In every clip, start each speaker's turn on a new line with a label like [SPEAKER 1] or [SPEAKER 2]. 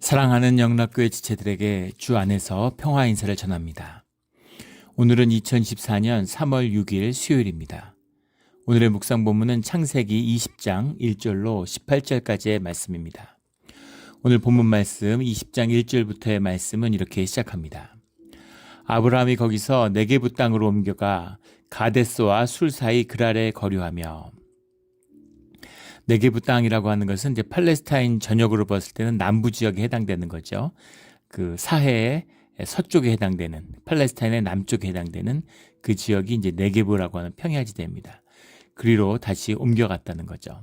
[SPEAKER 1] 사랑하는 영락교회 지체들에게 주 안에서 평화 인사를 전합니다. 오늘은 2014년 3월 6일 수요일입니다. 오늘의 묵상 본문은 창세기 20장 1절로 18절까지의 말씀입니다. 오늘 본문 말씀 20장 1절부터의 말씀은 이렇게 시작합니다. 아브라함이 거기서 네게부 땅으로 옮겨가 가데스와 술 사이 그랄에 거류하며. 네게부 땅이라고 하는 것은 이제 팔레스타인 전역으로 봤을 때는 남부 지역에 해당되는 거죠. 그 사해의 서쪽에 해당되는, 팔레스타인의 남쪽에 해당되는 그 지역이 이제 네게부라고 하는 평야지대입니다. 그리로 다시 옮겨갔다는 거죠.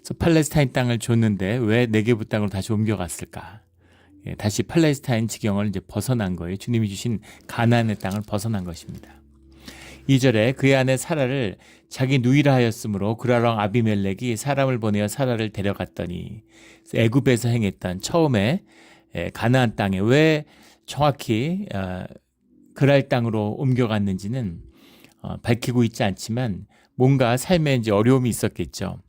[SPEAKER 1] 그래서 팔레스타인 땅을 줬는데 왜 네게부 땅으로 다시 옮겨갔을까? 다시 팔레스타인 지경을 이제 벗어난 거예요. 주님이 주신 가나안의 땅을 벗어난 것입니다. 2절에 그의 아내 사라를 자기 누이라 하였으므로 그랄왕 아비멜렉이 사람을 보내어 사라를 데려갔더니, 애굽에서 행했던 처음에 가나안 땅에 왜 정확히 그랄 땅으로 옮겨갔는지는 밝히고 있지 않지만 뭔가 삶에 이제 어려움이 있었겠죠.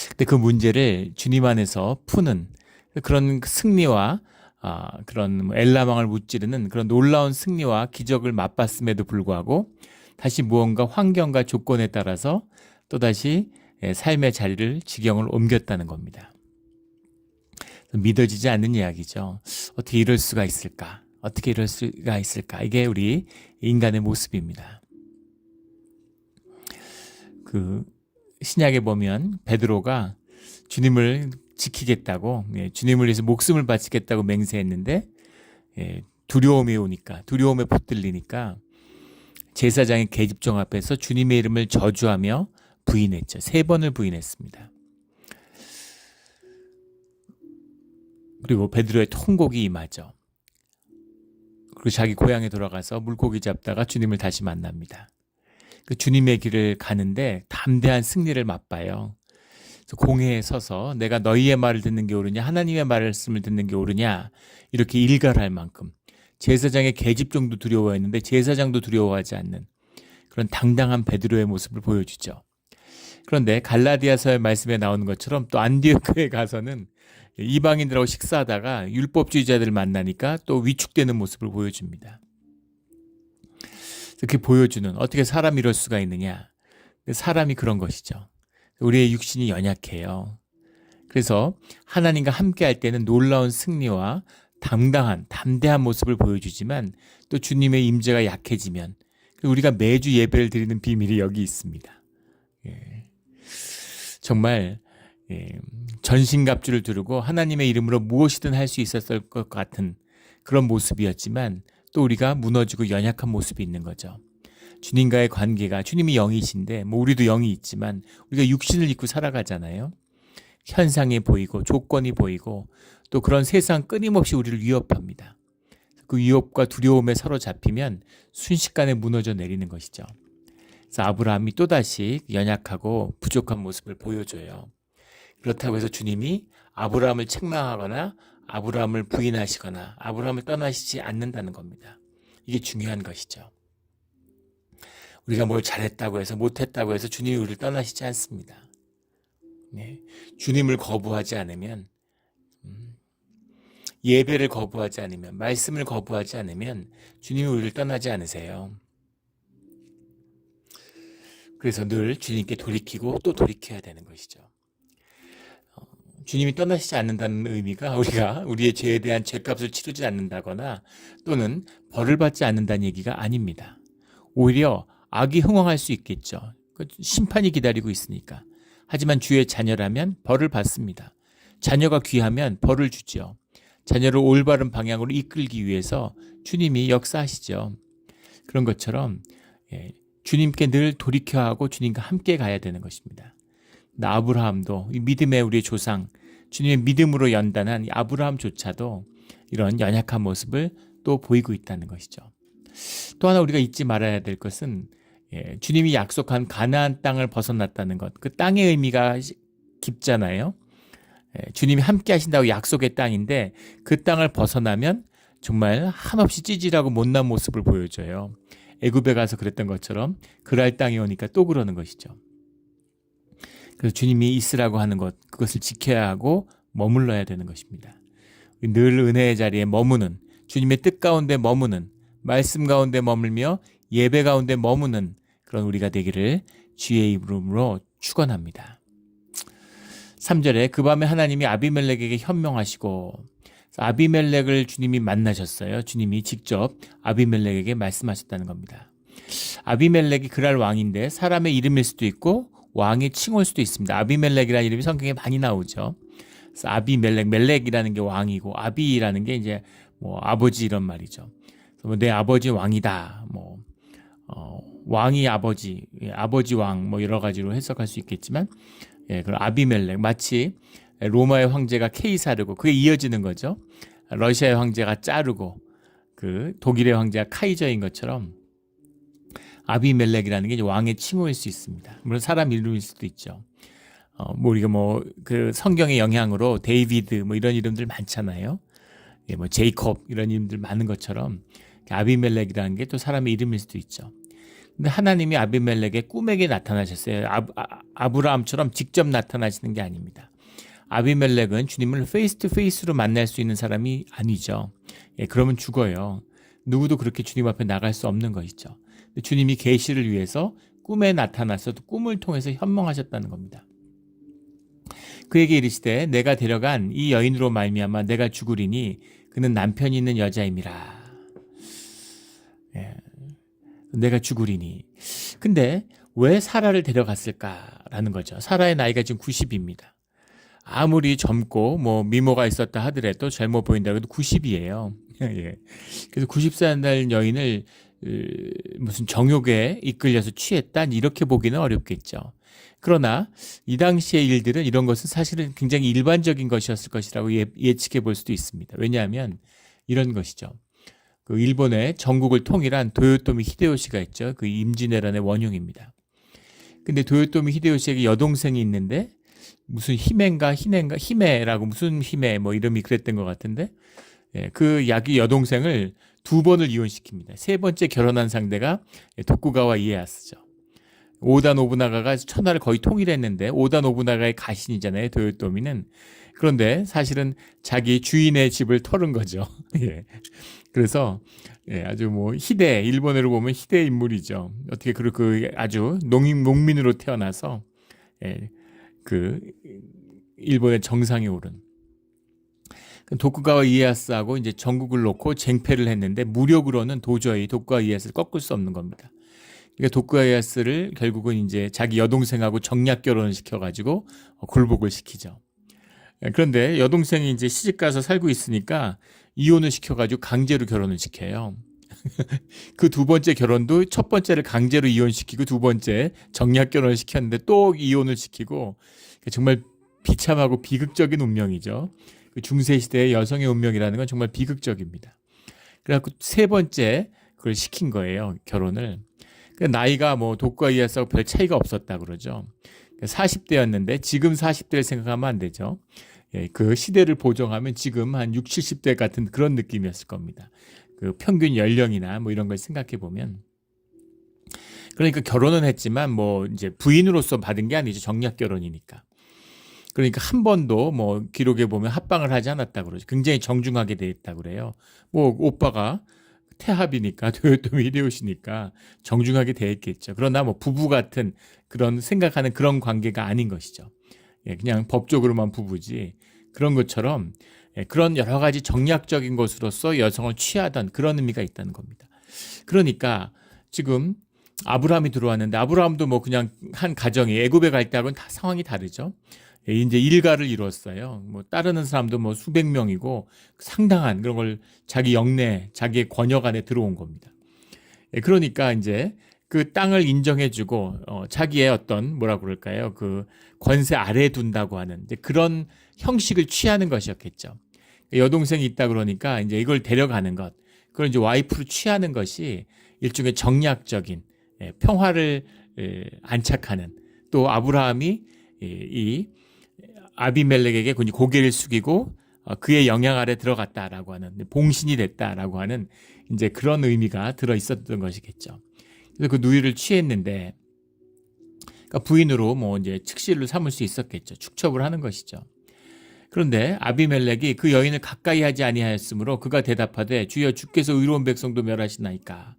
[SPEAKER 1] 근데 그 문제를 주님 안에서 푸는 그런 승리와 그런 엘람왕을 무찌르는 그런 놀라운 승리와 기적을 맛봤음에도 불구하고 다시 무언가 환경과 조건에 따라서 또다시 삶의 자리를 지경을 옮겼다는 겁니다. 믿어지지 않는 이야기죠. 어떻게 이럴 수가 있을까? 어떻게 이럴 수가 있을까? 이게 우리 인간의 모습입니다. 그 신약에 보면 베드로가 주님을 지키겠다고, 주님을 위해서 목숨을 바치겠다고 맹세했는데 두려움이 오니까, 두려움에 붙들리니까 제사장의 계집종 앞에서 주님의 이름을 저주하며 부인했죠. 3번을 부인했습니다. 그리고 베드로의 통곡이 임하죠. 그리고 자기 고향에 돌아가서 물고기 잡다가 주님을 다시 만납니다. 그 주님의 길을 가는데 담대한 승리를 맛봐요. 공회에 서서 내가 너희의 말을 듣는 게 옳으냐, 하나님의 말씀을 듣는 게 옳으냐, 이렇게 일갈할 만큼 제사장의 계집종도 두려워했는데 제사장도 두려워하지 않는 그런 당당한 베드로의 모습을 보여주죠. 그런데 갈라디아서의 말씀에 나오는 것처럼 또 안디오크에 가서는 이방인들하고 식사하다가 율법주의자들을 만나니까 또 위축되는 모습을 보여줍니다. 이렇게 보여주는, 어떻게 사람이 이럴 수가 있느냐, 사람이 그런 것이죠. 우리의 육신이 연약해요. 그래서 하나님과 함께 할 때는 놀라운 승리와 당당한, 담대한 모습을 보여주지만 또 주님의 임재가 약해지면 우리가 매주 예배를 드리는 비밀이 여기 있습니다. 정말 전신갑주를 두르고 하나님의 이름으로 무엇이든 할 수 있었을 것 같은 그런 모습이었지만 또 우리가 무너지고 연약한 모습이 있는 거죠. 주님과의 관계가, 주님이 영이신데 우리도 영이 있지만 우리가 육신을 입고 살아가잖아요. 현상이 보이고 조건이 보이고 또 그런 세상 끊임없이 우리를 위협합니다. 그 위협과 두려움에 사로잡히면 순식간에 무너져 내리는 것이죠. 그래서 아브라함이 또다시 연약하고 부족한 모습을 보여줘요. 그렇다고 해서 주님이 아브라함을 책망하거나 아브라함을 부인하시거나 아브라함을 떠나시지 않는다는 겁니다. 이게 중요한 것이죠. 우리가 뭘 잘했다고 해서 못했다고 해서 주님이 우리를 떠나시지 않습니다. 주님을 거부하지 않으면, 예배를 거부하지 않으면, 말씀을 거부하지 않으면 주님이 우리를 떠나지 않으세요. 그래서 늘 주님께 돌이키고 또 돌이켜야 되는 것이죠. 주님이 떠나시지 않는다는 의미가 우리가 우리의 죄에 대한 죄값을 치르지 않는다거나 또는 벌을 받지 않는다는 얘기가 아닙니다. 오히려 악이 흥황할 수 있겠죠. 심판이 기다리고 있으니까. 하지만 주의 자녀라면 벌을 받습니다. 자녀가 귀하면 벌을 주죠. 자녀를 올바른 방향으로 이끌기 위해서 주님이 역사하시죠. 그런 것처럼 주님께 늘 돌이켜야 하고 주님과 함께 가야 되는 것입니다. 아브라함도 이 믿음의 우리의 조상, 주님의 믿음으로 연단한 아브라함조차도 이런 연약한 모습을 또 보이고 있다는 것이죠. 또 하나 우리가 잊지 말아야 될 것은 주님이 약속한 가나안 땅을 벗어났다는 것, 그 땅의 의미가 깊잖아요. 주님이 함께 하신다고 약속의 땅인데 그 땅을 벗어나면 정말 한없이 찌질하고 못난 모습을 보여줘요. 애굽에 가서 그랬던 것처럼 그랄 땅에 오니까 또 그러는 것이죠. 그래서 주님이 있으라고 하는 것, 그것을 지켜야 하고 머물러야 되는 것입니다. 늘 은혜의 자리에 머무는, 주님의 뜻 가운데 머무는, 말씀 가운데 머물며 예배 가운데 머무는 그런 우리가 되기를 주의 이름으로 축원합니다. 3절에 그 밤에 하나님이 아비멜렉에게 현명하시고, 아비멜렉을 주님이 만나셨어요. 주님이 직접 아비멜렉에게 말씀하셨다는 겁니다. 아비멜렉이 그랄 왕인데 사람의 이름일 수도 있고 왕의 칭호일 수도 있습니다. 아비멜렉이라는 이름이 성경에 많이 나오죠. 그래서 아비멜렉, 멜렉이라는 게 왕이고 아비라는 게 이제 뭐 아버지 이런 말이죠. 그래서 내 아버지 왕이다. 왕이 아버지, 아버지 왕 뭐 여러 가지로 해석할 수 있겠지만, 그럼 아비멜렉 마치 로마의 황제가 케이사르고 그게 이어지는 거죠. 러시아의 황제가 짜르고 그 독일의 황제가 카이저인 것처럼 아비멜렉이라는 게 왕의 칭호일 수 있습니다. 물론 사람 이름일 수도 있죠. 우리가 그 성경의 영향으로 데이비드 뭐 이런 이름들 많잖아요. 뭐 제이콥 이런 이름들 많은 것처럼 아비멜렉이라는 게 또 사람의 이름일 수도 있죠. 근데 하나님이 아비멜렉의 꿈에게 나타나셨어요. 아브라함처럼 직접 나타나시는 게 아닙니다. 아비멜렉은 주님을 페이스 투 페이스로 만날 수 있는 사람이 아니죠. 그러면 죽어요. 누구도 그렇게 주님 앞에 나갈 수 없는 것이죠. 주님이 계시를 위해서 꿈에 나타나서 꿈을 통해서 현몽하셨다는 겁니다. 그에게 이르시되 내가 데려간 이 여인으로 말미암아 내가 죽으리니 그는 남편이 있는 여자임이라. 내가 죽으리니. 근데 왜 사라를 데려갔을까라는 거죠. 사라의 나이가 지금 90입니다. 아무리 젊고 미모가 있었다 하더라도 젊어 보인다고 해도 90이에요. 그래서 90살 날 여인을 무슨 정욕에 이끌려서 취했다 이렇게 보기는 어렵겠죠. 그러나 이 당시의 일들은 이런 것은 사실은 굉장히 일반적인 것이었을 것이라고 예측해 볼 수도 있습니다. 왜냐하면 이런 것이죠. 그 일본의 전국을 통일한 도요토미 히데요시가 있죠. 그 임진왜란의 원흉입니다. 근데 도요토미 히데요시에게 여동생이 있는데 무슨 히메라고 무슨 히메 이름이 그랬던 것 같은데, 그 야기 여동생을 2번을 이혼시킵니다. 3번째 결혼한 상대가 도쿠가와 이에야스죠. 오다 노부나가가 천하를 거의 통일했는데 오다 노부나가의 가신이잖아요, 도요토미는. 그런데 사실은 자기 주인의 집을 털은 거죠. 그래서 아주 희대, 일본어로 보면 희대 인물이죠. 어떻게 아주 농민으로 태어나서 그 일본의 정상에 오른 도쿠가와 이에야스하고 이제 전국을 놓고 쟁패를 했는데 무력으로는 도저히 도쿠가와 이에야스를 꺾을 수 없는 겁니다. 그러니까 도쿠가와 이에야스를 결국은 이제 자기 여동생하고 정략 결혼을 시켜가지고 굴복을 시키죠. 그런데 여동생이 이제 시집가서 살고 있으니까 이혼을 시켜가지고 강제로 결혼을 시켜요. 그 2번째 결혼도 첫 번째를 강제로 이혼시키고 2번째 정략 결혼을 시켰는데 또 이혼을 시키고, 정말 비참하고 비극적인 운명이죠. 그 중세시대의 여성의 운명이라는 건 정말 비극적입니다. 그래갖고 3번째 그걸 시킨 거예요, 결혼을. 나이가 도쿠가와 이에야스하고 별 차이가 없었다 그러죠. 40대였는데 지금 40대를 생각하면 안 되죠. 그 시대를 보정하면 지금 한 60, 70대 같은 그런 느낌이었을 겁니다. 그 평균 연령이나 이런 걸 생각해 보면. 그러니까 결혼은 했지만 이제 부인으로서 받은 게 아니죠. 정략 결혼이니까. 그러니까 한 번도 기록에 보면 합방을 하지 않았다 그러죠. 굉장히 정중하게 돼 있다 그래요. 오빠가 태합이니까 도요토미 히데요시니까 정중하게 돼 있겠죠. 그러나 부부 같은 그런 생각하는 그런 관계가 아닌 것이죠. 그냥 법적으로만 부부지. 그런 것처럼 그런 여러 가지 정략적인 것으로서 여성을 취하던 그런 의미가 있다는 겁니다. 그러니까 지금 아브라함이 들어왔는데 아브라함도 그냥 한 가정이 애굽에 갈 때하고는 다 상황이 다르죠. 이제 일가를 이뤘어요. 따르는 사람도 수백 명이고 상당한 그런 걸 자기 영내, 자기의 권역 안에 들어온 겁니다. 그러니까 이제 그 땅을 인정해주고 자기의 어떤 그 권세 아래에 둔다고 하는 이제 그런 형식을 취하는 것이었겠죠. 여동생이 있다 그러니까 이제 이걸 데려가는 것, 그걸 이제 와이프로 취하는 것이 일종의 정략적인 평화를 안착하는, 또 아브라함이 이 아비멜렉에게 고개를 숙이고 그의 영향 아래 들어갔다라고 하는, 봉신이 됐다라고 하는 이제 그런 의미가 들어 있었던 것이겠죠. 그래서 그 누이를 취했는데, 그러니까 부인으로 이제 측실로 삼을 수 있었겠죠. 축첩을 하는 것이죠. 그런데 아비멜렉이 그 여인을 가까이 하지 아니하였으므로 그가 대답하되 주여 주께서 의로운 백성도 멸하시나이까.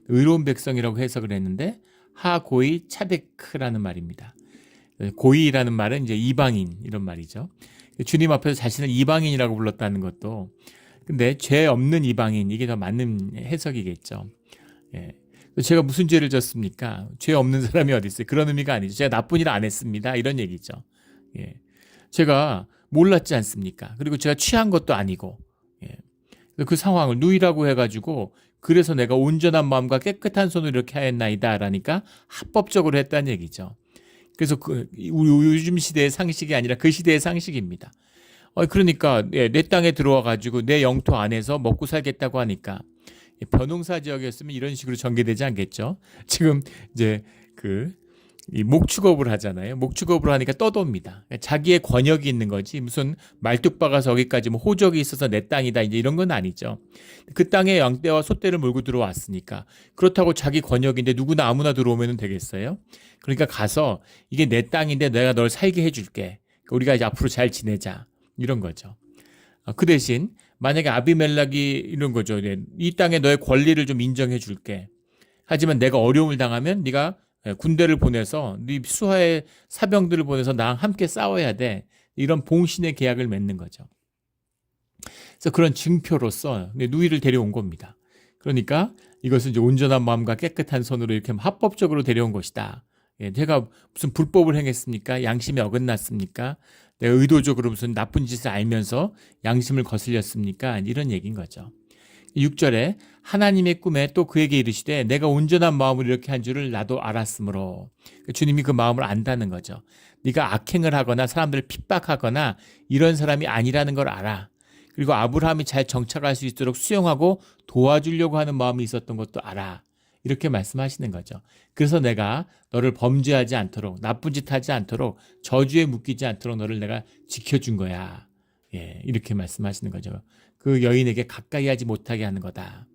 [SPEAKER 1] 의로운 백성이라고 해석을 했는데 하고이 차데크라는 말입니다. 고이라는 말은 이제 이방인 이런 말이죠. 주님 앞에서 자신을 이방인이라고 불렀다는 것도, 근데 죄 없는 이방인, 이게 더 맞는 해석이겠죠. 예. 제가 무슨 죄를 졌습니까? 죄 없는 사람이 어디 있어요? 그런 의미가 아니죠. 제가 나쁜 일 안 했습니다, 이런 얘기죠. 예. 제가 몰랐지 않습니까? 그리고 제가 취한 것도 아니고, 예. 그 상황을 누이라고 해가지고 그래서 내가 온전한 마음과 깨끗한 손으로 이렇게 하였나이다 라니까 합법적으로 했다는 얘기죠. 그래서 요즘 시대의 상식이 아니라 그 시대의 상식입니다. 그러니까 내 땅에 들어와가지고 내 영토 안에서 먹고 살겠다고 하니까, 벼농사 지역이었으면 이런 식으로 전개되지 않겠죠. 지금 이제 이 목축업을 하잖아요. 목축업을 하니까 떠돕니다. 자기의 권역이 있는 거지 무슨 말뚝박아서 거기까지 뭐 호적이 있어서 내 땅이다 이제 이런 건 아니죠. 그 땅에 양떼와 소떼를 몰고 들어왔으니까 그렇다고 자기 권역인데 누구나 아무나 들어오면 되겠어요? 그러니까 가서 이게 내 땅인데 내가 널 살게 해줄게. 우리가 이제 앞으로 잘 지내자 이런 거죠. 그 대신 만약에 아비멜렉이 이런 거죠. 이 땅에 너의 권리를 좀 인정해 줄게. 하지만 내가 어려움을 당하면 네가 군대를 보내서 네 수하의 사병들을 보내서 나랑 함께 싸워야 돼. 이런 봉신의 계약을 맺는 거죠. 그래서 그런 증표로서 누이를 데려온 겁니다. 그러니까 이것은 이제 온전한 마음과 깨끗한 손으로 이렇게 합법적으로 데려온 것이다. 제가 무슨 불법을 행했습니까? 양심이 어긋났습니까? 내가 의도적으로 무슨 나쁜 짓을 알면서 양심을 거슬렸습니까? 이런 얘기인 거죠. 6절에 하나님의 꿈에 또 그에게 이르시되 내가 온전한 마음으로 이렇게 한 줄을 나도 알았으므로, 주님이 그 마음을 안다는 거죠. 네가 악행을 하거나 사람들을 핍박하거나 이런 사람이 아니라는 걸 알아. 그리고 아브라함이 잘 정착할 수 있도록 수용하고 도와주려고 하는 마음이 있었던 것도 알아. 이렇게 말씀하시는 거죠. 그래서 내가 너를 범죄하지 않도록, 나쁜 짓 하지 않도록, 저주에 묶이지 않도록 너를 내가 지켜준 거야. 이렇게 말씀하시는 거죠. 그 여인에게 가까이 하지 못하게 하는 거다.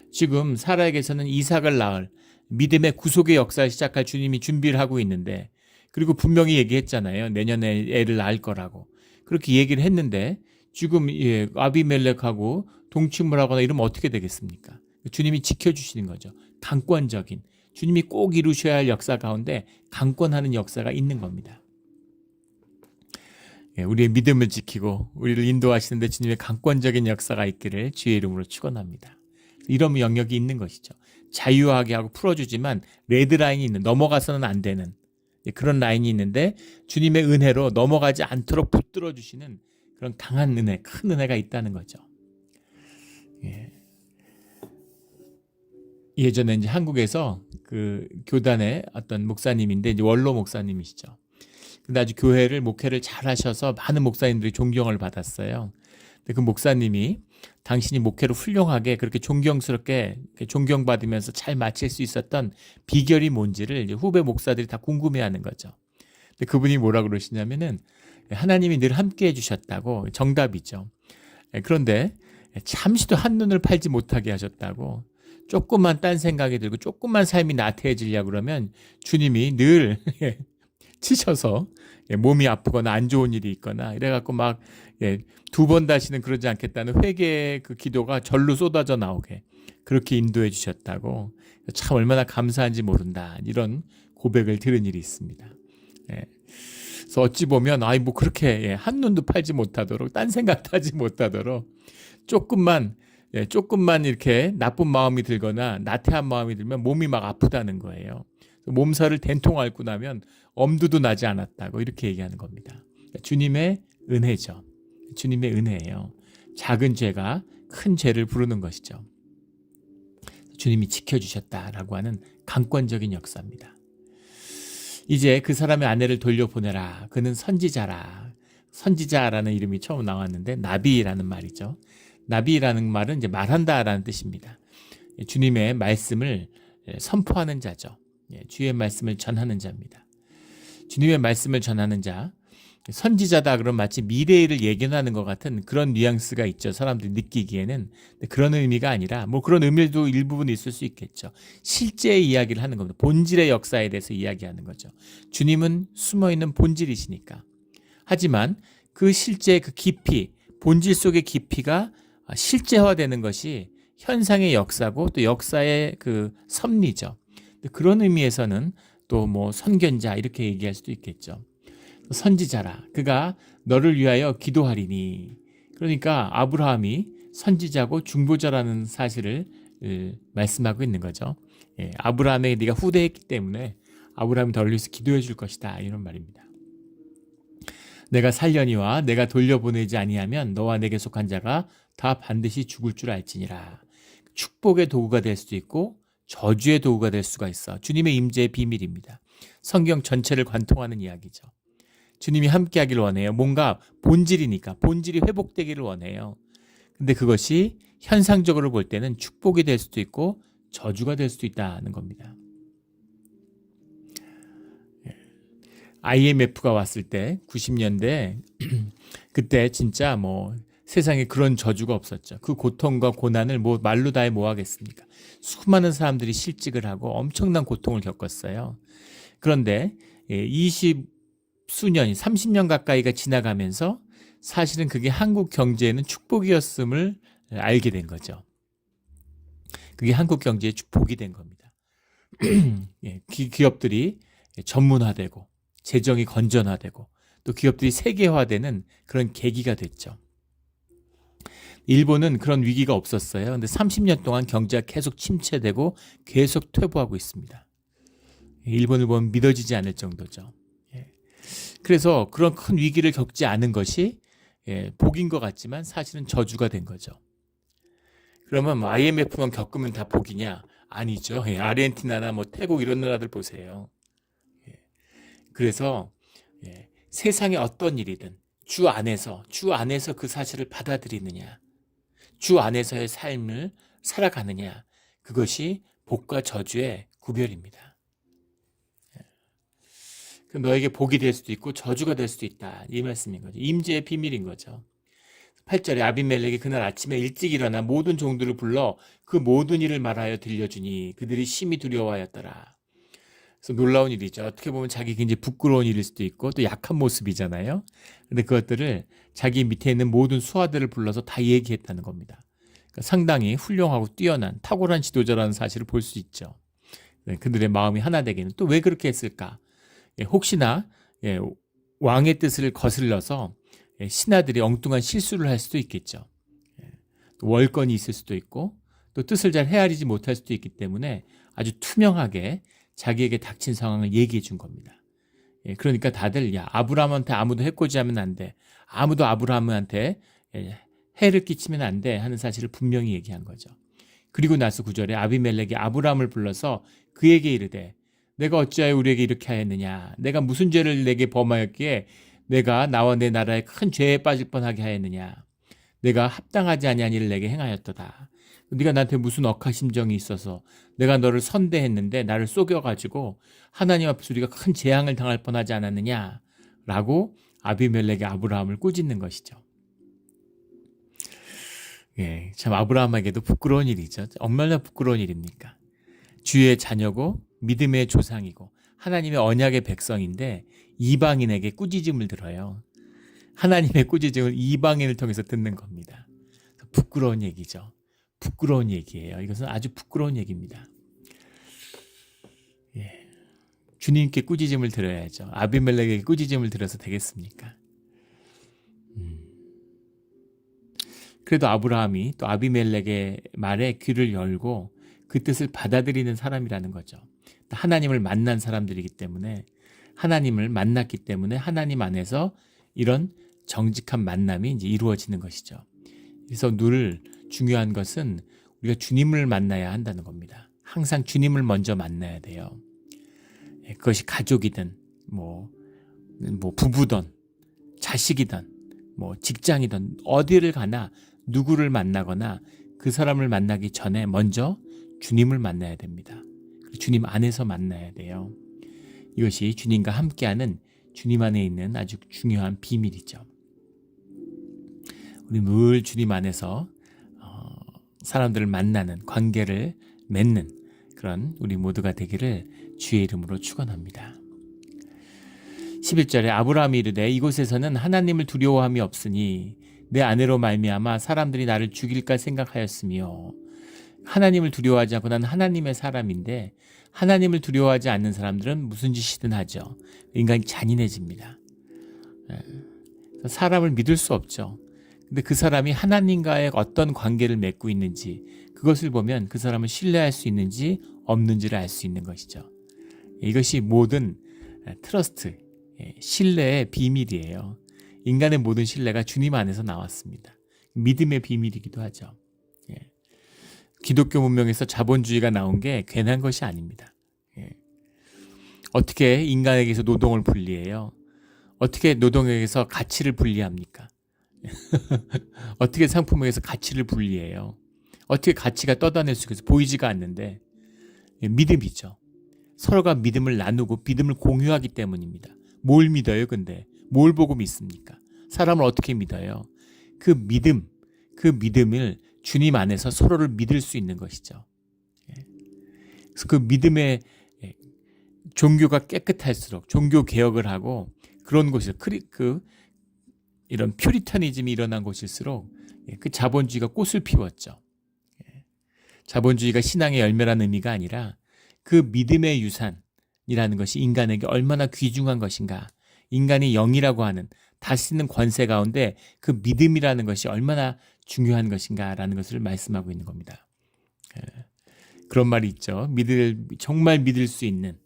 [SPEAKER 1] 지금 사라에게서는 이삭을 낳을 믿음의 구속의 역사를 시작할 주님이 준비를 하고 있는데, 그리고 분명히 얘기했잖아요. 내년에 애를 낳을 거라고. 그렇게 얘기를 했는데 지금 아비멜렉하고 동침을 하거나 이러면 어떻게 되겠습니까? 주님이 지켜주시는 거죠. 강권적인, 주님이 꼭 이루셔야 할 역사 가운데 강권하는 역사가 있는 겁니다. 우리의 믿음을 지키고 우리를 인도하시는데 주님의 강권적인 역사가 있기를 주의 이름으로 축원합니다. 이런 영역이 있는 것이죠. 자유하게 하고 풀어주지만 레드라인이 있는, 넘어가서는 안 되는 그런 라인이 있는데 주님의 은혜로 넘어가지 않도록 붙들어 주시는 그런 강한 은혜, 큰 은혜가 있다는 거죠. 예전에 이제 한국에서 그 교단의 어떤 목사님인데 이제 원로 목사님이시죠. 근데 아주 목회를 잘 하셔서 많은 목사님들이 존경을 받았어요. 근데 그 목사님이 당신이 목회를 훌륭하게 그렇게 존경스럽게 존경받으면서 잘 마칠 수 있었던 비결이 뭔지를 이제 후배 목사들이 다 궁금해하는 거죠. 근데 그분이 뭐라 그러시냐면은 하나님이 늘 함께 해주셨다고, 정답이죠. 그런데 잠시도 한눈을 팔지 못하게 하셨다고, 조금만 딴 생각이 들고 조금만 삶이 나태해지려고 그러면 주님이 늘 치셔서 몸이 아프거나 안 좋은 일이 있거나 이래갖고 막 2번 다시는 그러지 않겠다는 회개의 그 기도가 절로 쏟아져 나오게 그렇게 인도해 주셨다고, 참 얼마나 감사한지 모른다, 이런 고백을 들은 일이 있습니다. 그래서 어찌 보면 뭐 그렇게 한눈도 팔지 못하도록, 딴 생각도 하지 못하도록 조금만 이렇게 나쁜 마음이 들거나 나태한 마음이 들면 몸이 막 아프다는 거예요. 몸살을 된통 앓고 나면 엄두도 나지 않았다고 이렇게 얘기하는 겁니다. 주님의 은혜죠. 주님의 은혜예요. 작은 죄가 큰 죄를 부르는 것이죠. 주님이 지켜주셨다라고 하는 강권적인 역사입니다. 이제 그 사람의 아내를 돌려보내라. 그는 선지자라. 선지자라는 이름이 처음 나왔는데 나비라는 말이죠. 나비라는 말은 이제 말한다라는 뜻입니다. 주님의 말씀을 선포하는 자죠. 주의 말씀을 전하는 자입니다. 주님의 말씀을 전하는 자, 선지자다 그러면 마치 미래를 예견하는 것 같은 그런 뉘앙스가 있죠. 사람들이 느끼기에는. 그런 의미가 아니라 뭐 그런 의미도 일부분 있을 수 있겠죠. 실제의 이야기를 하는 겁니다. 본질의 역사에 대해서 이야기하는 거죠. 주님은 숨어있는 본질이시니까. 하지만 그 실제 그 깊이, 본질 속의 깊이가 실제화되는 것이 현상의 역사고 또 역사의 그 섭리죠. 그런 의미에서는 또 뭐 선견자 이렇게 얘기할 수도 있겠죠. 선지자라. 그가 너를 위하여 기도하리니. 그러니까 아브라함이 선지자고 중보자라는 사실을 말씀하고 있는 거죠. 예, 아브라함에게 네가 후대했기 때문에 아브라함이 너를 위해서 기도해 줄 것이다. 이런 말입니다. 내가 살려니와 내가 돌려보내지 아니하면 너와 내게 속한 자가 다 반드시 죽을 줄 알지니라. 축복의 도구가 될 수도 있고 저주의 도구가 될 수가 있어. 주님의 임재의 비밀입니다. 성경 전체를 관통하는 이야기죠. 주님이 함께하기를 원해요. 뭔가 본질이니까 본질이 회복되기를 원해요. 근데 그것이 현상적으로 볼 때는 축복이 될 수도 있고 저주가 될 수도 있다는 겁니다. IMF가 왔을 때 90년대 그때 진짜 뭐 세상에 그런 저주가 없었죠. 그 고통과 고난을 뭐 말로 다 해 뭐 하겠습니까? 수많은 사람들이 실직을 하고 엄청난 고통을 겪었어요. 그런데 20수년, 30년 가까이가 지나가면서 사실은 그게 한국 경제에는 축복이었음을 알게 된 거죠. 그게 한국 경제의 축복이 된 겁니다. 기업들이 전문화되고 재정이 건전화되고 또 기업들이 세계화되는 그런 계기가 됐죠. 일본은 그런 위기가 없었어요. 근데 30년 동안 경제가 계속 침체되고 계속 퇴보하고 있습니다. 일본을 보면 믿어지지 않을 정도죠. 그래서 그런 큰 위기를 겪지 않은 것이 복인 것 같지만 사실은 저주가 된 거죠. 그러면 IMF만 겪으면 다 복이냐? 아니죠. 아르헨티나나 뭐 태국 이런 나라들 보세요. 그래서 세상에 어떤 일이든 주 안에서 그 사실을 받아들이느냐, 주 안에서의 삶을 살아가느냐, 그것이 복과 저주의 구별입니다. 너에게 복이 될 수도 있고 저주가 될 수도 있다. 이 말씀인 거죠. 임재의 비밀인 거죠. 8절에 아비멜렉이 그날 아침에 일찍 일어나 모든 종들을 불러 그 모든 일을 말하여 들려주니 그들이 심히 두려워하였더라. 그래서 놀라운 일이죠. 어떻게 보면 자기 굉장히 부끄러운 일일 수도 있고 또 약한 모습이잖아요. 근데 그것들을 자기 밑에 있는 모든 수하들을 불러서 다 얘기했다는 겁니다. 그러니까 상당히 훌륭하고 뛰어난 탁월한 지도자라는 사실을 볼 수 있죠. 그들의 마음이 하나 되기는 또 왜 그렇게 했을까? 혹시나 왕의 뜻을 거슬러서 신하들이 엉뚱한 실수를 할 수도 있겠죠. 또 월권이 있을 수도 있고 또 뜻을 잘 헤아리지 못할 수도 있기 때문에 아주 투명하게 자기에게 닥친 상황을 얘기해 준 겁니다. 그러니까 다들 아브라함한테 아무도 해코지하면 안 돼. 아무도 아브라함한테 해를 끼치면 안 돼 하는 사실을 분명히 얘기한 거죠. 그리고 나서 9절에 아비멜렉이 아브라함을 불러서 그에게 이르되 내가 어찌하여 우리에게 이렇게 하였느냐? 내가 무슨 죄를 내게 범하였기에 내가 나와 내 나라에 큰 죄에 빠질 뻔하게 하였느냐? 내가 합당하지 아니한 일을 내게 행하였도다. 네가 나한테 무슨 억하 심정이 있어서 내가 너를 선대했는데 나를 속여가지고 하나님 앞에서 우리가 큰 재앙을 당할 뻔하지 않았느냐? 라고 아비멜렉이 아브라함을 꾸짖는 것이죠. 참 아브라함에게도 부끄러운 일이죠. 얼마나 부끄러운 일입니까? 주의 자녀고 믿음의 조상이고 하나님의 언약의 백성인데 이방인에게 꾸짖음을 들어요. 하나님의 꾸짖음을 이방인을 통해서 듣는 겁니다. 부끄러운 얘기죠. 부끄러운 얘기예요. 이것은 아주 부끄러운 얘기입니다. 주님께 꾸짖음을 들어야죠. 아비멜렉에게 꾸짖음을 들어서 되겠습니까? 그래도 아브라함이 또 아비멜렉의 말에 귀를 열고 그 뜻을 받아들이는 사람이라는 거죠. 하나님을 만난 사람들이기 때문에 하나님을 만났기 때문에 하나님 안에서 이런 정직한 만남이 이제 이루어지는 것이죠. 그래서 늘 중요한 것은 우리가 주님을 만나야 한다는 겁니다. 항상 주님을 먼저 만나야 돼요. 그것이 가족이든 뭐 부부든 자식이든 뭐 직장이든 어디를 가나 누구를 만나거나 그 사람을 만나기 전에 먼저 주님을 만나야 됩니다. 주님 안에서 만나야 돼요. 이것이 주님과 함께하는 주님 안에 있는 아주 중요한 비밀이죠. 우리 늘 주님 안에서 사람들을 만나는 관계를 맺는 그런 우리 모두가 되기를 주의 이름으로 축원합니다. 11절에 아브라함이 이르되 이곳에서는 하나님을 두려워함이 없으니 내 아내로 말미암아 사람들이 나를 죽일까 생각하였으며, 하나님을 두려워하지 않고 난 하나님의 사람인데 하나님을 두려워하지 않는 사람들은 무슨 짓이든 하죠. 인간이 잔인해집니다. 사람을 믿을 수 없죠. 근데 그 사람이 하나님과의 어떤 관계를 맺고 있는지, 그것을 보면 그 사람을 신뢰할 수 있는지 없는지를 알 수 있는 것이죠. 이것이 모든 트러스트, 신뢰의 비밀이에요. 인간의 모든 신뢰가 주님 안에서 나왔습니다. 믿음의 비밀이기도 하죠. 기독교 문명에서 자본주의가 나온 게 괜한 것이 아닙니다. 어떻게 인간에게서 노동을 분리해요? 어떻게 노동에게서 가치를 분리합니까? 어떻게 상품에게서 가치를 분리해요? 어떻게 가치가 떠다닐 수 있어서 보이지가 않는데, 믿음이죠. 서로가 믿음을 나누고 믿음을 공유하기 때문입니다. 뭘 믿어요, 근데? 뭘 보고 믿습니까? 사람을 어떻게 믿어요? 그 믿음을 주님 안에서 서로를 믿을 수 있는 것이죠. 그래서 그 믿음의 종교가 깨끗할수록 종교 개혁을 하고 그런 곳에서 이런 퓨리타니즘이 일어난 곳일수록 그 자본주의가 꽃을 피웠죠. 자본주의가 신앙의 열매라는 의미가 아니라 그 믿음의 유산이라는 것이 인간에게 얼마나 귀중한 것인가, 인간이 영이라고 하는 다스리는 권세 가운데 그 믿음이라는 것이 얼마나 중요한 것인가라는 것을 말씀하고 있는 겁니다. 그런 말이 있죠. 정말 믿을 수 있는,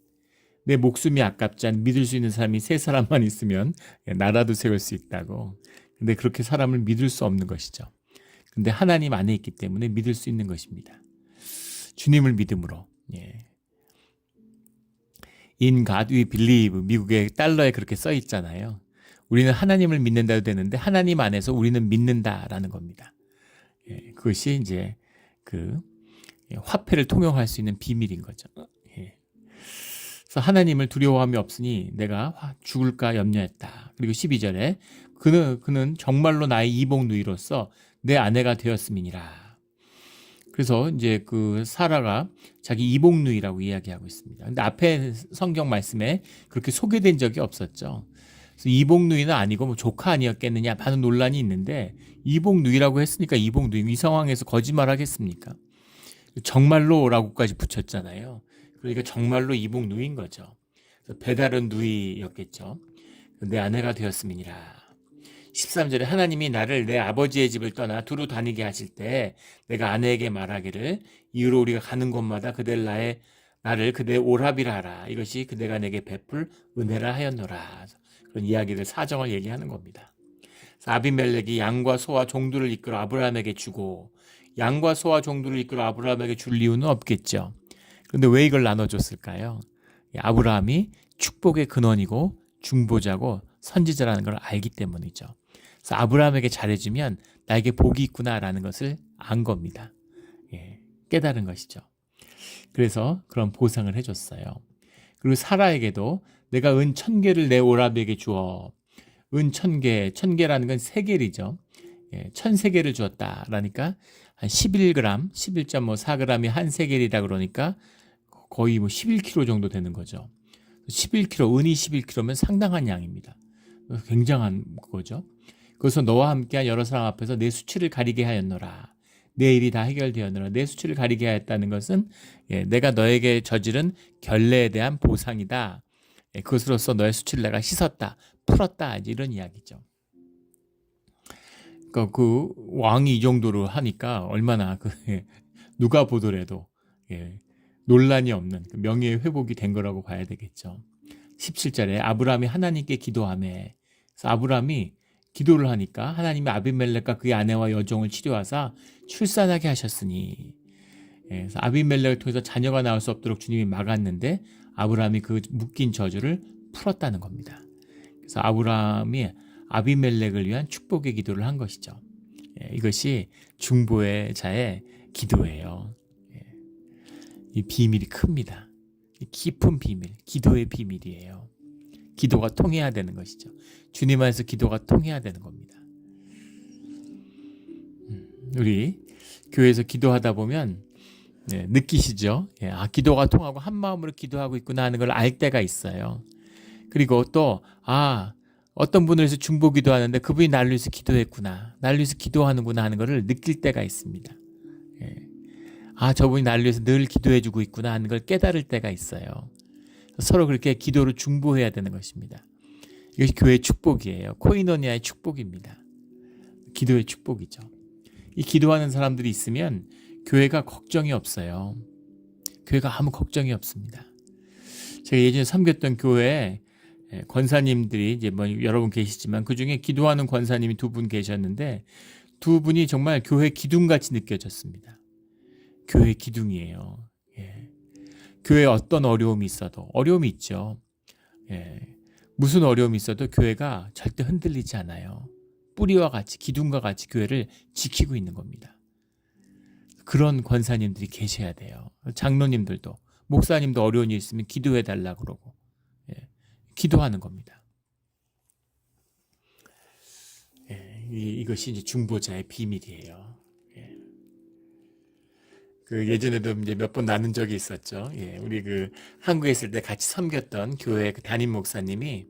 [SPEAKER 1] 내 목숨이 아깝지 않은 믿을 수 있는 사람이 3사람만 있으면 나라도 세울 수 있다고. 근데 그렇게 사람을 믿을 수 없는 것이죠. 근데 하나님 안에 있기 때문에 믿을 수 있는 것입니다. 주님을 믿음으로. In God we believe, 미국의 달러에 그렇게 써 있잖아요. 우리는 하나님을 믿는다도 되는데 하나님 안에서 우리는 믿는다라는 겁니다. 그것이 이제 그 화폐를 통용할 수 있는 비밀인 거죠. 그래서 하나님을 두려워함이 없으니 내가 죽을까 염려했다. 그리고 12절에 그는 정말로 나의 이복 누이로서 내 아내가 되었음이니라. 그래서 이제 그 사라가 자기 이복 누이라고 이야기하고 있습니다. 근데 앞에 성경 말씀에 그렇게 소개된 적이 없었죠. 그래서 이복 누이는 아니고 뭐 조카 아니었겠느냐 많은 논란이 있는데, 이복 누이라고 했으니까 이복 누이, 이 상황에서 거짓말 하겠습니까? 정말로라고까지 붙였잖아요. 그러니까 정말로 이복 누이인 거죠. 배다른 누이였겠죠. 내 아내가 되었음이니라. 13절에 하나님이 나를 내 아버지의 집을 떠나 두루 다니게 하실 때 내가 아내에게 말하기를 이후로 우리가 가는 곳마다 나를 그대의 오랍이라 하라. 이것이 그대가 내게 베풀 은혜라 하였노라. 그런 이야기들, 사정을 얘기하는 겁니다. 아비멜렉이 양과 소와 종들을 이끌어 아브라함에게 주고, 양과 소와 종들을 이끌어 아브라함에게 줄 이유는 없겠죠. 그런데 왜 이걸 나눠줬을까요? 아브라함이 축복의 근원이고 중보자고 선지자라는 걸 알기 때문이죠. 그래서 아브라함에게 잘해주면 나에게 복이 있구나라는 것을 안 겁니다. 깨달은 것이죠. 그래서 그런 보상을 해줬어요. 그리고 사라에게도 내가 은 1000개를 내 오랍에게 주어, 은 1000개, 1000개라는 건 세겔이죠. 1000세겔을 주었다라니까 한 11g, 11.4g이 한 세겔이다 그러니까 거의 뭐 11kg 정도 되는 거죠. 11kg, 은이 11kg면 상당한 양입니다. 굉장한 거죠. 그래서 너와 함께한 여러 사람 앞에서 내 수치를 가리게 하였노라. 내 일이 다 해결되었노라. 내 수치를 가리게 하였다는 것은 내가 너에게 저지른 결례에 대한 보상이다. 그것으로서 너의 수치를 내가 씻었다, 풀었다, 이런 이야기죠. 그러니까 그 왕이 이 정도로 하니까 얼마나 누가 보더라도 논란이 없는 명예의 회복이 된 거라고 봐야 되겠죠. 17절에 아브라함이 하나님께 기도하며, 그래서 아브라함이 기도를 하니까 하나님이 아비멜렉과 그의 아내와 여종을 치료하사 출산하게 하셨으니, 그래서 아비멜렉을 통해서 자녀가 나올 수 없도록 주님이 막았는데 아브라함이 그 묶인 저주를 풀었다는 겁니다. 그래서 아브라함이 아비멜렉을 위한 축복의 기도를 한 것이죠. 이것이 중보의 자의 기도예요. 이 비밀이 큽니다. 깊은 비밀, 기도의 비밀이에요. 기도가 통해야 되는 것이죠. 주님 안에서 기도가 통해야 되는 겁니다. 우리 교회에서 기도하다 보면 느끼시죠? 기도가 통하고 한 마음으로 기도하고 있구나 하는 걸 알 때가 있어요. 그리고 또 어떤 분을 위해서 중보기도 하는데 그분이 나를 위해서 기도했구나, 나를 위해서 기도하는구나 하는 것을 느낄 때가 있습니다. 예. 저분이 나를 위해서 늘 기도해주고 있구나 하는 걸 깨달을 때가 있어요. 서로 그렇게 기도로 중보해야 되는 것입니다. 이것이 교회의 축복이에요. 코이노니아의 축복입니다. 기도의 축복이죠. 이 기도하는 사람들이 있으면 교회가 걱정이 없어요. 교회가 아무 걱정이 없습니다. 제가 예전에 섬겼던 교회에 권사님들이 이제 여러분 계시지만 그 중에 기도하는 권사님이 2분 계셨는데 2분이 정말 교회 기둥같이 느껴졌습니다. 교회 기둥이에요. 예. 교회에 어떤 어려움이 있어도, 어려움이 있죠. 예. 무슨 어려움이 있어도 교회가 절대 흔들리지 않아요. 뿌리와 같이, 기둥과 같이 교회를 지키고 있는 겁니다. 그런 권사님들이 계셔야 돼요. 장로님들도, 목사님도 어려운 일 있으면 기도해 달라 그러고, 예. 기도하는 겁니다. 예. 이것이 이제 중보자의 비밀이에요. 예. 예전에도 이제 몇 번 나눈 적이 있었죠. 예. 우리 한국에 있을 때 같이 섬겼던 교회 담임 목사님이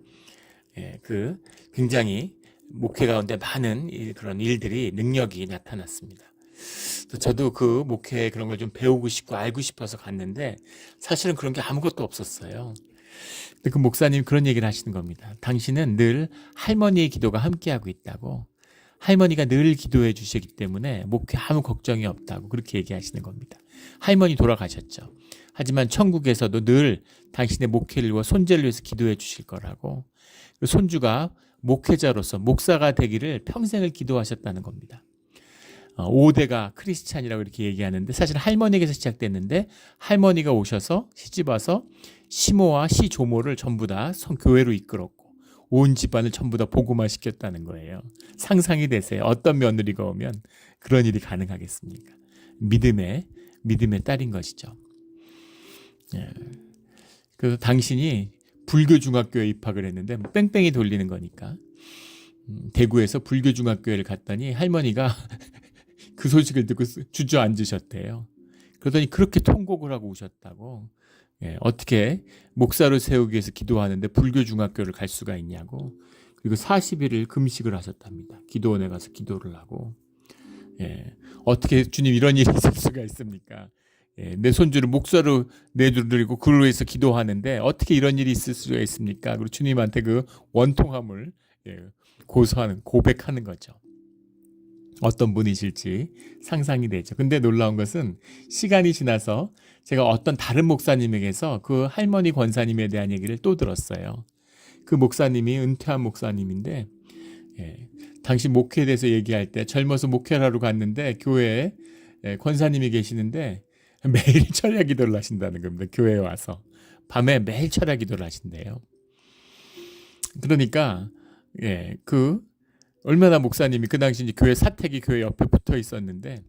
[SPEAKER 1] 굉장히 목회 가운데 많은 그런 일들이, 능력이 나타났습니다. 저도 그 목회 그런 걸 좀 배우고 싶고 알고 싶어서 갔는데 사실은 그런 게 아무것도 없었어요. 근데 그 목사님이 그런 얘기를 하시는 겁니다. 당신은 늘 할머니의 기도가 함께하고 있다고, 할머니가 늘 기도해 주시기 때문에 목회 아무 걱정이 없다고 그렇게 얘기하시는 겁니다. 할머니 돌아가셨죠. 하지만 천국에서도 늘 당신의 목회를 위해 손자를 위해서 기도해 주실 거라고, 손주가 목회자로서 목사가 되기를 평생을 기도하셨다는 겁니다. 5대가 크리스찬이라고 이렇게 얘기하는데 사실 할머니에게서 시작됐는데 할머니가 오셔서 시집와서 시모와 시조모를 전부 다 교회로 이끌었고 온 집안을 전부 다 복음화 시켰다는 거예요. 상상이 되세요. 어떤 며느리가 오면 그런 일이 가능하겠습니까? 믿음의 딸인 것이죠. 예. 그래서 당신이 불교 중학교에 입학을 했는데 뺑뺑이 돌리는 거니까 대구에서 불교 중학교를 갔더니 할머니가 그 소식을 듣고 주저앉으셨대요. 그러더니 그렇게 통곡을 하고 오셨다고. 예, 어떻게 목사로 세우기 위해서 기도하는데 불교 중학교를 갈 수가 있냐고. 그리고 40일을 금식을 하셨답니다. 기도원에 가서 기도를 하고. 예, 어떻게 주님 이런 일이 있을 수가 있습니까? 예, 내 손주를 목사로 내드리고 그로 위해서 기도하는데 어떻게 이런 일이 있을 수가 있습니까? 그리고 주님한테 그 원통함을 고백하는 거죠. 어떤 분이실지 상상이 되죠. 근데 놀라운 것은 시간이 지나서 제가 어떤 다른 목사님에게서 그 할머니 권사님에 대한 얘기를 또 들었어요. 그 목사님이 은퇴한 목사님인데 당시 목회에 대해서 얘기할 때 젊어서 목회를 하러 갔는데 교회에 권사님이 계시는데 매일 철야 기도를 하신다는 겁니다. 교회에 와서 밤에 매일 철야 기도를 하신대요. 그러니까 얼마나 목사님이 그 당시 이제 교회 사택이 교회 옆에 붙어 있었는데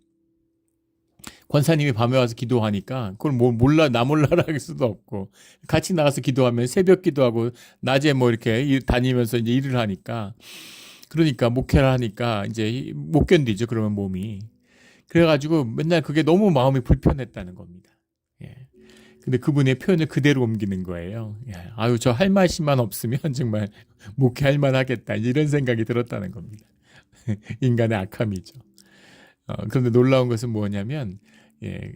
[SPEAKER 1] 권사님이 밤에 와서 기도하니까 그걸 나 몰라라 할 수도 없고 같이 나가서 기도하면 새벽 기도하고 낮에 이렇게 다니면서 이제 일을 하니까 그러니까 목회를 하니까 이제 못 견디죠. 그러면 몸이. 그래가지고 맨날 그게 너무 마음이 불편했다는 겁니다. 예. 근데 그분의 표현을 그대로 옮기는 거예요. 아유, 저 할 말씨만 없으면 정말 목회할 만하겠다. 이런 생각이 들었다는 겁니다. 인간의 악함이죠. 그런데 놀라운 것은 뭐냐면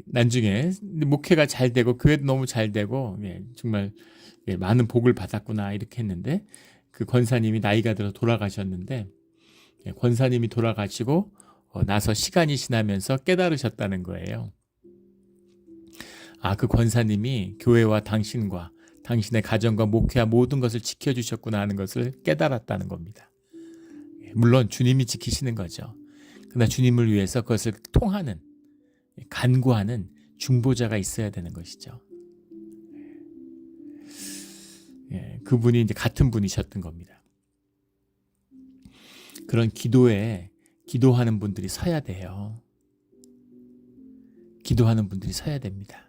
[SPEAKER 1] 나중에 목회가 잘 되고 교회도 너무 잘 되고 정말 많은 복을 받았구나 이렇게 했는데 그 권사님이 나이가 들어 돌아가셨는데 권사님이 돌아가시고 나서 시간이 지나면서 깨달으셨다는 거예요. 그 권사님이 교회와 당신과 당신의 가정과 목회와 모든 것을 지켜주셨구나 하는 것을 깨달았다는 겁니다. 물론 주님이 지키시는 거죠. 그러나 주님을 위해서 그것을 통하는, 간구하는 중보자가 있어야 되는 것이죠. 그분이 이제 같은 분이셨던 겁니다. 그런 기도에 기도하는 분들이 서야 돼요. 기도하는 분들이 서야 됩니다.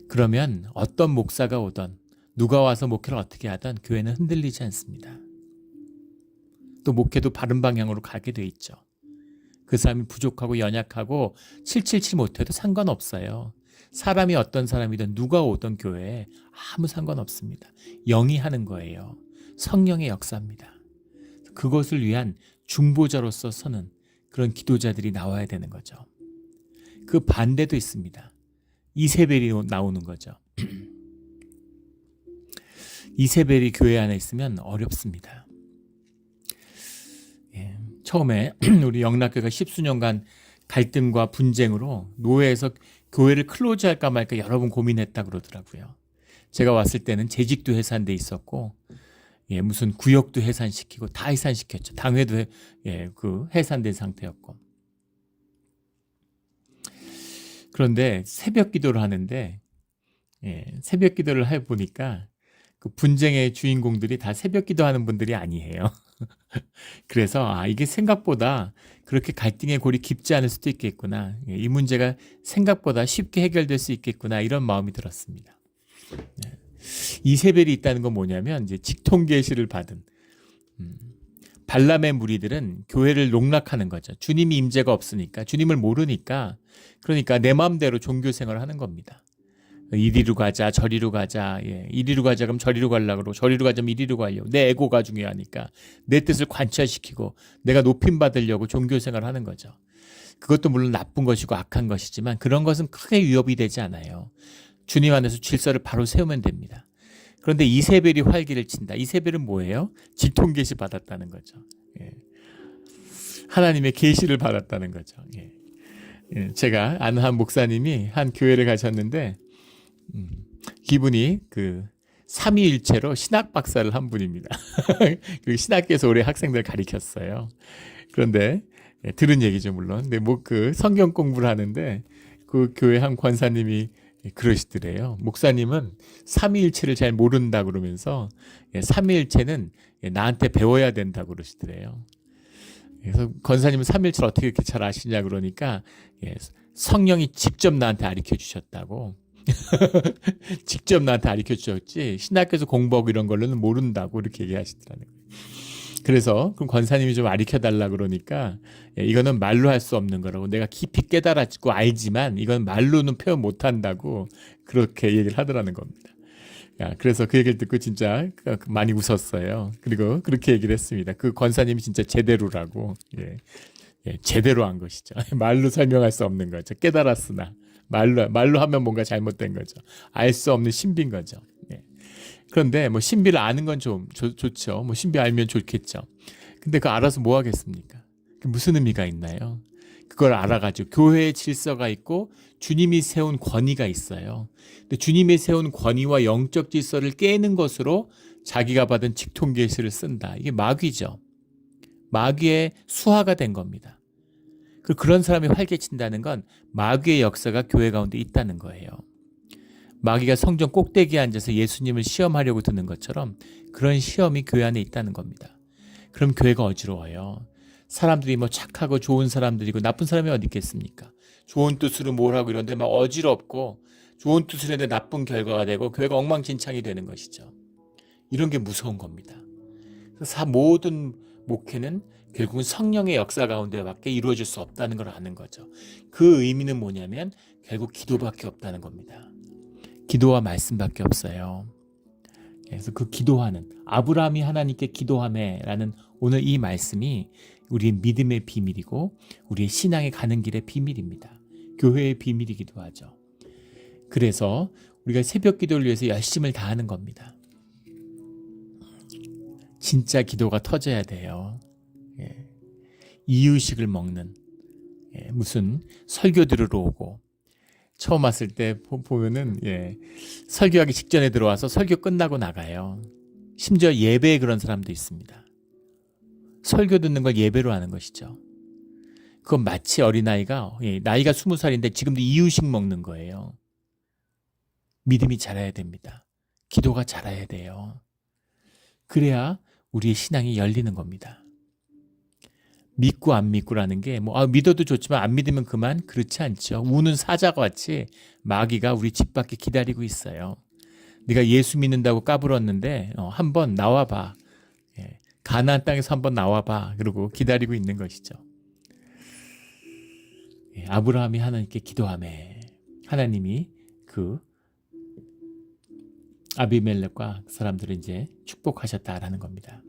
[SPEAKER 1] 그러면 어떤 목사가 오던 누가 와서 목회를 어떻게 하던 교회는 흔들리지 않습니다. 또 목회도 바른 방향으로 가게 돼 있죠. 그 사람이 부족하고 연약하고 777 못해도 상관없어요. 사람이 어떤 사람이든 누가 오던 교회에 아무 상관없습니다. 영이 하는 거예요. 성령의 역사입니다. 그것을 위한 중보자로서 서는 그런 기도자들이 나와야 되는 거죠. 그 반대도 있습니다. 이세벨이 나오는 거죠. 이세벨이 교회 안에 있으면 어렵습니다. 예, 처음에 우리 영락교회가 십수년간 갈등과 분쟁으로 노예에서 교회를 클로즈할까 말까 여러 번 고민했다 그러더라고요. 제가 왔을 때는 재직도 해산돼 있었고, 예, 무슨 구역도 해산시키고 다 해산시켰죠. 당회도 해산된 상태였고. 그런데 새벽 기도를 하는데, 새벽 기도를 해 보니까 그 분쟁의 주인공들이 다 새벽 기도하는 분들이 아니에요. 그래서 이게 생각보다 그렇게 갈등의 골이 깊지 않을 수도 있겠구나. 이 문제가 생각보다 쉽게 해결될 수 있겠구나. 이런 마음이 들었습니다. 이세벨이 있다는 건 뭐냐면 이제 직통 계시를 받은 발람의 무리들은 교회를 농락하는 거죠. 주님이 임재가 없으니까, 주님을 모르니까, 그러니까 내 마음대로 종교 생활을 하는 겁니다. 이리로 가자, 저리로 가자, 이리로 가자 그럼 저리로 가려고 그러고, 저리로 가자면 이리로 가려고. 내 에고가 중요하니까 내 뜻을 관철시키고 내가 높임 받으려고 종교 생활을 하는 거죠. 그것도 물론 나쁜 것이고 악한 것이지만 그런 것은 크게 위협이 되지 않아요. 주님 안에서 질서를 바로 세우면 됩니다. 그런데 이세벨이 활기를 친다. 이세벨은 뭐예요? 직통 계시 받았다는 거죠. 하나님의 계시를 받았다는 거죠. 제가 아는 한 목사님이 한 교회를 가셨는데 기분이 그 삼위일체로 신학 박사를 한 분입니다. 그 신학교에서 오래 학생들 가르쳤어요. 그런데 들은 얘기죠 물론. 근데 뭐 그 성경 공부를 하는데 그 교회 한 권사님이 그러시더래요. 목사님은 삼위일체를 잘 모른다 그러면서 삼위일체는 나한테 배워야 된다 그러시더래요. 그래서 권사님은 삼위일체를 어떻게 이렇게 잘 아시냐 그러니까 성령이 직접 나한테 가르쳐 주셨다고. 직접 나한테 가르쳐 주셨지 신학교에서 공부하고 이런 걸로는 모른다고 이렇게 얘기하시더라고요. 그래서 그럼 권사님이 좀 가르쳐 달라 그러니까 이거는 말로 할 수 없는 거라고, 내가 깊이 깨달았고 알지만 이건 말로는 표현 못 한다고 그렇게 얘기를 하더라는 겁니다. 그래서 그 얘기를 듣고 진짜 많이 웃었어요. 그리고 그렇게 얘기를 했습니다. 그 권사님이 진짜 제대로라고. 제대로 한 것이죠. 말로 설명할 수 없는 거죠. 깨달았으나 말로 하면 뭔가 잘못된 거죠. 알 수 없는 신비인 거죠. 그런데 뭐 신비를 아는 건 좀 좋죠. 뭐 신비 알면 좋겠죠. 근데 그거 알아서 뭐 하겠습니까? 그게 무슨 의미가 있나요? 그걸 알아가지고 교회의 질서가 있고 주님이 세운 권위가 있어요. 근데 주님이 세운 권위와 영적 질서를 깨는 것으로 자기가 받은 직통 계시를 쓴다. 이게 마귀죠. 마귀의 수하가 된 겁니다. 그런 사람이 활개친다는 건 마귀의 역사가 교회 가운데 있다는 거예요. 마귀가 성전 꼭대기에 앉아서 예수님을 시험하려고 드는 것처럼 그런 시험이 교회 안에 있다는 겁니다. 그럼 교회가 어지러워요. 사람들이 뭐 착하고 좋은 사람들이고 나쁜 사람이 어디 있겠습니까? 좋은 뜻으로 뭘 하고 이런데 막 어지럽고 좋은 뜻으로 했는데 나쁜 결과가 되고 교회가 엉망진창이 되는 것이죠. 이런 게 무서운 겁니다. 그래서 모든 목회는 결국은 성령의 역사 가운데밖에 이루어질 수 없다는 걸 아는 거죠. 그 의미는 뭐냐면 결국 기도밖에 없다는 겁니다. 기도와 말씀밖에 없어요. 그래서 그 기도하는, 아브라함이 하나님께 기도하매라는 오늘 이 말씀이 우리의 믿음의 비밀이고 우리의 신앙에 가는 길의 비밀입니다. 교회의 비밀이기도 하죠. 그래서 우리가 새벽 기도를 위해서 열심을 다하는 겁니다. 진짜 기도가 터져야 돼요. 이유식을 먹는, 무슨 설교 들으러 오고, 처음 왔을 때 보면은 설교하기 직전에 들어와서 설교 끝나고 나가요. 심지어 예배에 그런 사람도 있습니다. 설교 듣는 걸 예배로 하는 것이죠. 그건 마치 어린아이가 나이가 20살인데 지금도 이유식 먹는 거예요. 믿음이 자라야 됩니다. 기도가 자라야 돼요. 그래야 우리의 신앙이 열리는 겁니다. 믿고 안 믿고라는 게 믿어도 좋지만 안 믿으면 그만, 그렇지 않죠. 우는 사자와 같이 마귀가 우리 집 밖에 기다리고 있어요. 네가 예수 믿는다고 까불었는데 한번 나와봐. 가나안 땅에서 한번 나와봐. 그러고 기다리고 있는 것이죠. 아브라함이 하나님께 기도하매 하나님이 그 아비멜렉과 그 사람들을 이제 축복하셨다라는 겁니다.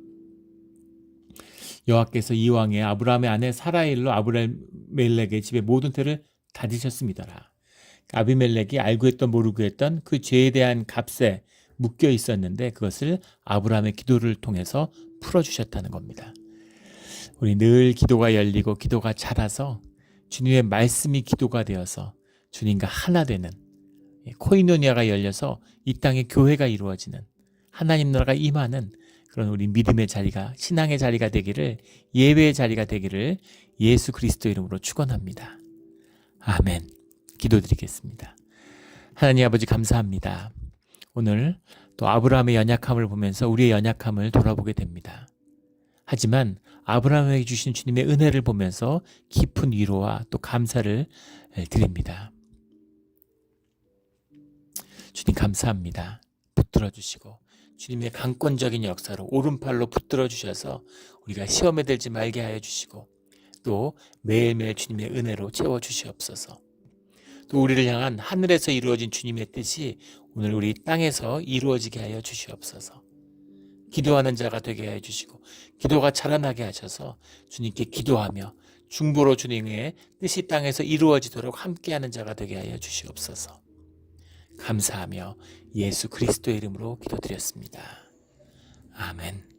[SPEAKER 1] 여호와께서 이왕에 아브라함의 아내 사라일로 아비멜렉의 집에 모든 터를 닫으셨습니다라. 아비멜렉이 알고 했던 모르고 했던 그 죄에 대한 값에 묶여 있었는데 그것을 아브라함의 기도를 통해서 풀어주셨다는 겁니다. 우리 늘 기도가 열리고 기도가 자라서 주님의 말씀이 기도가 되어서 주님과 하나 되는 코이노니아가 열려서 이 땅에 교회가 이루어지는 하나님 나라가 임하는 그런 우리 믿음의 자리가 신앙의 자리가 되기를 예배의 자리가 되기를 예수 그리스도 이름으로 축원합니다. 아멘. 기도드리겠습니다. 하나님 아버지 감사합니다. 오늘 또 아브라함의 연약함을 보면서 우리의 연약함을 돌아보게 됩니다. 하지만 아브라함에게 주신 주님의 은혜를 보면서 깊은 위로와 또 감사를 드립니다. 주님 감사합니다. 붙들어 주시고 주님의 강권적인 역사로 오른팔로 붙들어 주셔서 우리가 시험에 들지 말게 하여 주시고 또 매일매일 주님의 은혜로 채워 주시옵소서. 또 우리를 향한 하늘에서 이루어진 주님의 뜻이 오늘 우리 땅에서 이루어지게 하여 주시옵소서. 기도하는 자가 되게 하여 주시고 기도가 자라나게 하셔서 주님께 기도하며 중보로 주님의 뜻이 땅에서 이루어지도록 함께하는 자가 되게 하여 주시옵소서. 감사하며 예수 그리스도의 이름으로 기도드렸습니다. 아멘.